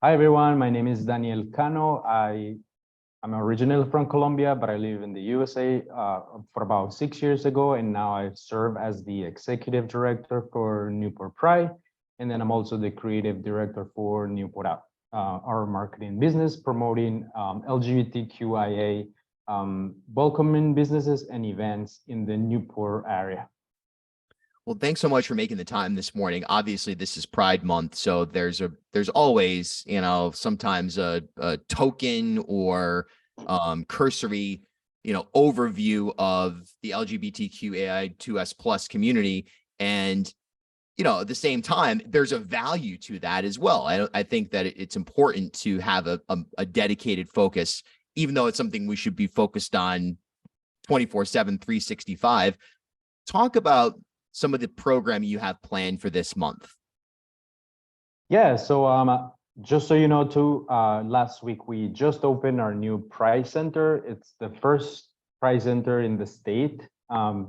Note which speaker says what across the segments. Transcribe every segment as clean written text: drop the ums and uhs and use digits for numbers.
Speaker 1: Hi everyone, my name is Daniel Cano. I'm originally from Colombia, but I live in the USA for about 6 years ago, and now I serve as the executive director for Newport Pride, and then I'm also the creative director for Newport Out, our marketing business promoting LGBTQIA welcoming businesses and events in the Newport area.
Speaker 2: Well, thanks so much for making the time this morning. Obviously, this is Pride Month, so there's always, sometimes a token or cursory, overview of the LGBTQAI2S plus community. And, at the same time, there's a value to that as well. I think that it's important to have a dedicated focus, even though it's something we should be focused on 24/7, 365. Talk about some of the programming you have planned for this month.
Speaker 1: Yeah, so just so you know too, last week we just opened our new Pride Center. It's the first Pride Center in the state.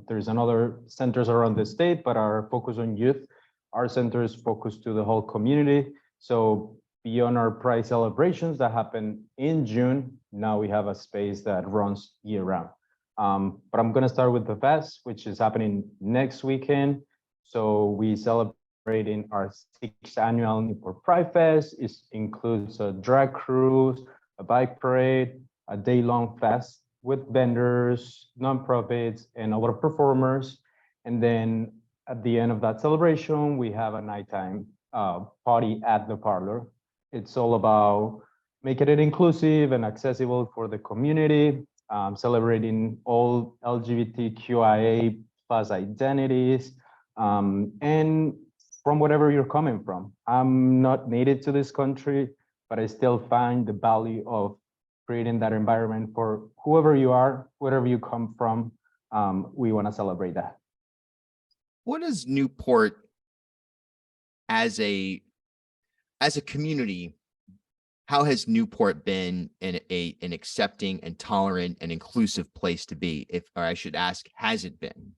Speaker 1: There's another centers around the state, but our focus on youth. Our center is focused to the whole community. So beyond our Pride celebrations that happen in June, now we have a space that runs year round. But I'm gonna start with the fest, which is happening next weekend. So we celebrating our 6th annual Newport Pride Fest. It includes a drag cruise, a bike parade, a day-long fest with vendors, nonprofits, and a lot of performers. And then at the end of that celebration, we have a nighttime party at the parlor. It's all about making it inclusive and accessible for the community, celebrating all LGBTQIA plus identities, and from whatever you're coming from. I'm not native to this country, but I still find the value of creating that environment for whoever you are, wherever you come from. We want to celebrate that.
Speaker 2: What is Newport as a community? How has Newport been an accepting and tolerant and inclusive place to be? Or I should ask, has it been?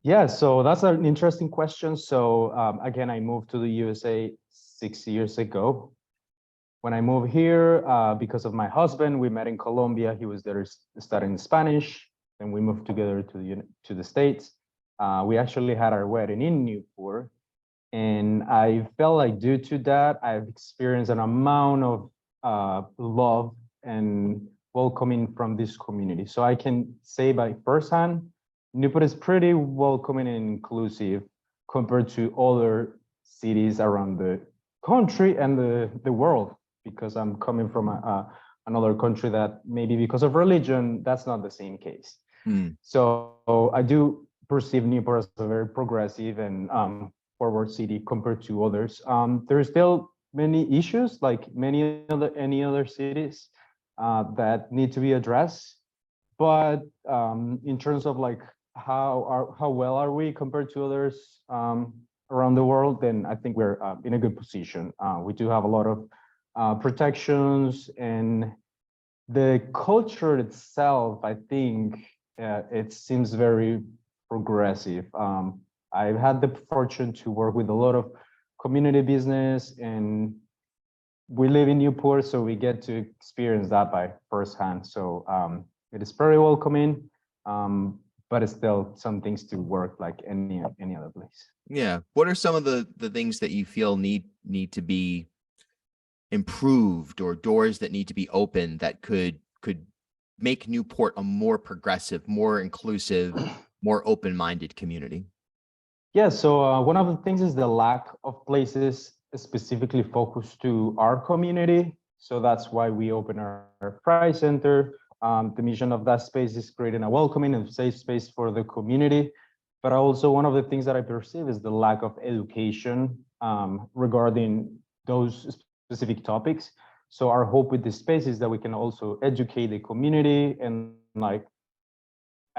Speaker 1: Yeah, so that's an interesting question. So again, I moved to the USA 6 years ago. When I moved here, because of my husband, we met in Colombia. He was there studying Spanish, and we moved together to the States. We actually had our wedding in Newport. And I felt like due to that, I've experienced an amount of love and welcoming from this community. So I can say by firsthand, Newport is pretty welcoming and inclusive compared to other cities around the country and the world, because I'm coming from another country that maybe because of religion, that's not the same case. So I do perceive Newport as a very progressive and forward city compared to others. There are still many issues like any other cities that need to be addressed. But in terms of like how well are we compared to others around the world, then I think we're in a good position. We do have a lot of protections, and the culture itself, I think it seems very progressive. I've had the fortune to work with a lot of community business, and we live in Newport, so we get to experience that by firsthand. So it is very welcoming, but it's still some things to work like any other place.
Speaker 2: Yeah. What are some of the things that you feel need to be improved, or doors that need to be opened that could make Newport a more progressive, more inclusive, more open-minded community?
Speaker 1: Yeah, so one of the things is the lack of places specifically focused to our community. So that's why we open our Pride Center. The mission of that space is creating a welcoming and safe space for the community. But also one of the things that I perceive is the lack of education regarding those specific topics. So our hope with this space is that we can also educate the community and like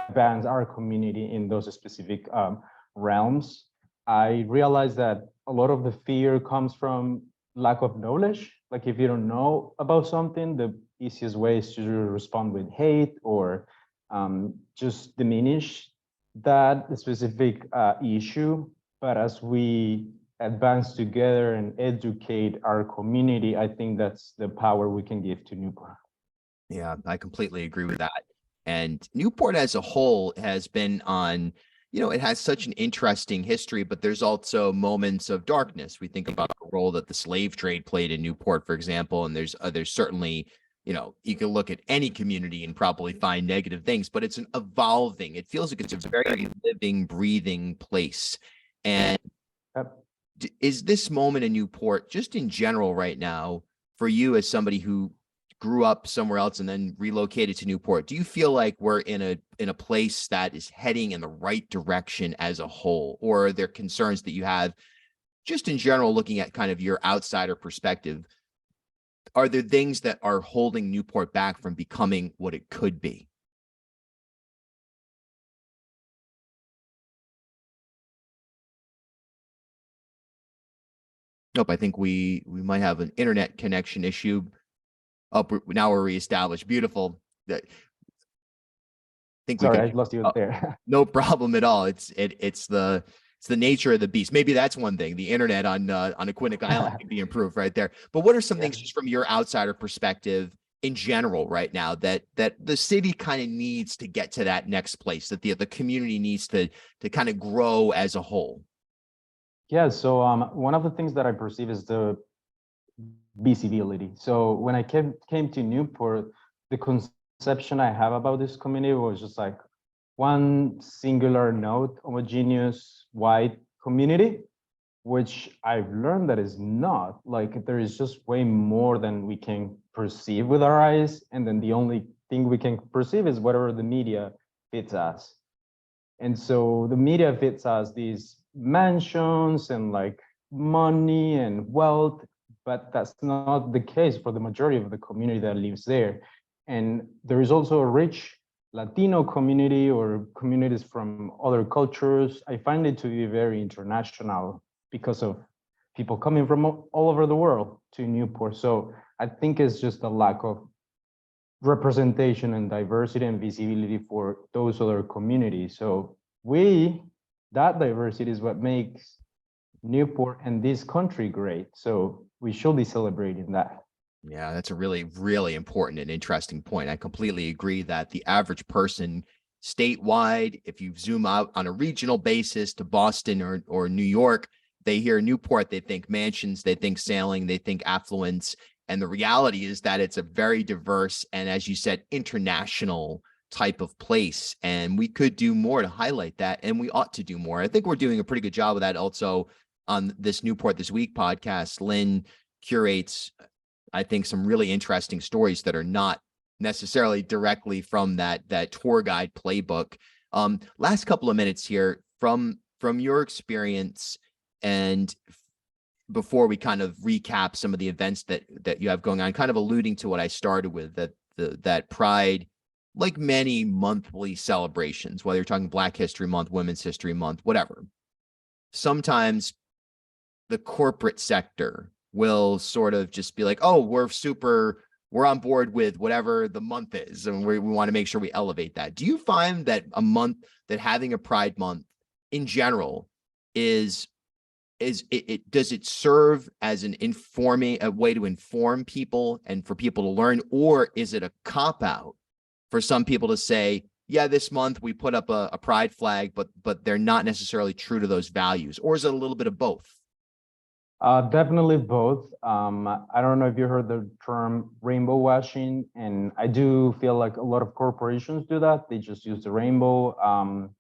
Speaker 1: advance our community in those specific realms. I realize that a lot of the fear comes from lack of knowledge. Like if you don't know about something, the easiest way is to respond with hate or just diminish that specific issue. But as we advance together and educate our community, I think that's the power we can give to Newport.
Speaker 2: Yeah, I completely agree with that. And Newport as a whole has been on, it has such an interesting history, but there's also moments of darkness. We think about the role that the slave trade played in Newport, for example, and there's certainly, you can look at any community and probably find negative things, but it's an evolving, it feels like it's a very living, breathing place. And
Speaker 1: Yep.
Speaker 2: is this moment in Newport, just in general right now, for you as somebody who grew up somewhere else and then relocated to Newport, do you feel like we're in a place that is heading in the right direction as a whole? Or are there concerns that you have just in general, looking at kind of your outsider perspective? Are there things that are holding Newport back from becoming what it could be? Nope, I think we might have an internet connection issue. Now we're reestablished. Beautiful. That think we
Speaker 1: Sorry,
Speaker 2: can.
Speaker 1: I lost you there.
Speaker 2: No problem at all. It's the nature of the beast. Maybe that's one thing. The internet on Aquinic Island could be improved right there. But what are some things just from your outsider perspective in general right now that the city kind of needs to get to that next place, that the community needs to kind of grow as a whole?
Speaker 1: Yeah, so one of the things that I perceive is the visibility. So when I came to Newport, the conception I have about this community was just like one singular node, homogeneous white community, which I've learned that is not. Like there is just way more than we can perceive with our eyes, and then the only thing we can perceive is whatever the media fits us. And so the media fits us these mansions and like money and wealth, but that's not the case for the majority of the community that lives there. And there is also a rich Latino community or communities from other cultures. I find it to be very international because of people coming from all over the world to Newport. So I think it's just a lack of representation and diversity and visibility for those other communities. So that diversity is what makes Newport and this country great. So we should be celebrating that.
Speaker 2: Yeah, that's a really, really important and interesting point. I completely agree that the average person statewide, if you zoom out on a regional basis to Boston or New York, they hear Newport, they think mansions, they think sailing, they think affluence. And the reality is that it's a very diverse and, as you said, international type of place. And we could do more to highlight that, and we ought to do more. I think we're doing a pretty good job of that also on this Newport This Week podcast. Lynn curates, I think, some really interesting stories that are not necessarily directly from that tour guide playbook. Last couple of minutes here from your experience, and before we kind of recap some of the events that you have going on, kind of alluding to what I started with, that Pride, like many monthly celebrations, whether you're talking Black History Month, Women's History Month, whatever, sometimes the corporate sector will sort of just be like, oh, we're on board with whatever the month is, and we want to make sure we elevate that. Do you find that having a Pride Month in general does it serve as a way to inform people and for people to learn, or is it a cop-out for some people to say, yeah, this month we put up a pride flag, but they're not necessarily true to those values? Or is it a little bit of both?
Speaker 1: Definitely both. I don't know if you heard the term rainbow washing, and I do feel like a lot of corporations do that. They just use the rainbow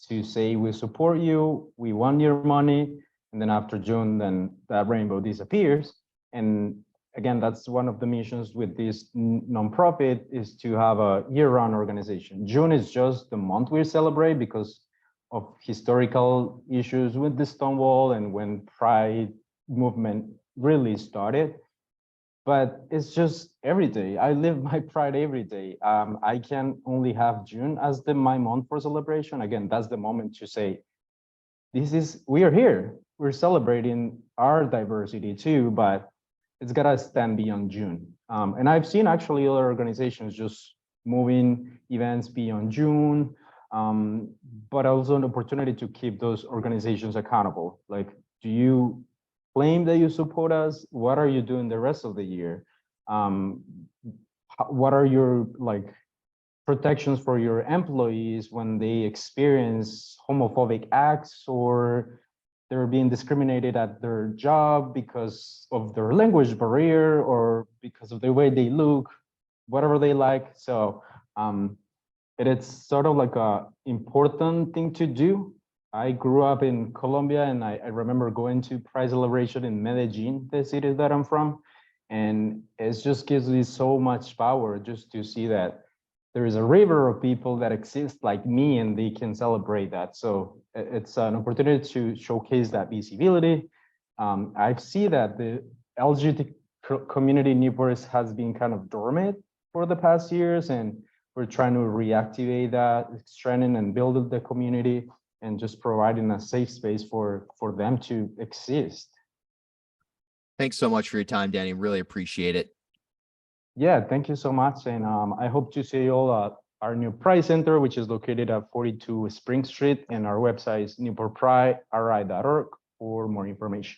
Speaker 1: to say, we support you, we want your money, and then after June, then that rainbow disappears. And again, that's one of the missions with this nonprofit, is to have a year-round organization. June is just the month we celebrate because of historical issues with the Stonewall and when Pride movement really started. But it's just every day. I live my Pride every day. I can only have June as my month for celebration. Again, that's the moment to say, we are here. We're celebrating our diversity too, but it's gotta stand beyond June. And I've seen actually other organizations just moving events beyond June, but also an opportunity to keep those organizations accountable. Like, do you claim that you support us, what are you doing the rest of the year? What are your protections for your employees when they experience homophobic acts or they're being discriminated at their job because of their language barrier or because of the way they look, whatever they like. So it is sort of like a important thing to do. I grew up in Colombia, and I remember going to Pride celebration in Medellin, the city that I'm from, and it just gives me so much power just to see that there is a river of people that exist like me, and they can celebrate that. So it's an opportunity to showcase that visibility. I see that the LGBT community in Newport has been kind of dormant for the past years, and we're trying to reactivate that, strengthen and build the community, and just providing a safe space for them to exist.
Speaker 2: Thanks so much for your time, Danny. Really appreciate it.
Speaker 1: Yeah, thank you so much. And I hope to see you all at our new Pride Center, which is located at 42 Spring Street, and our website is newportpride.ri.org for more information.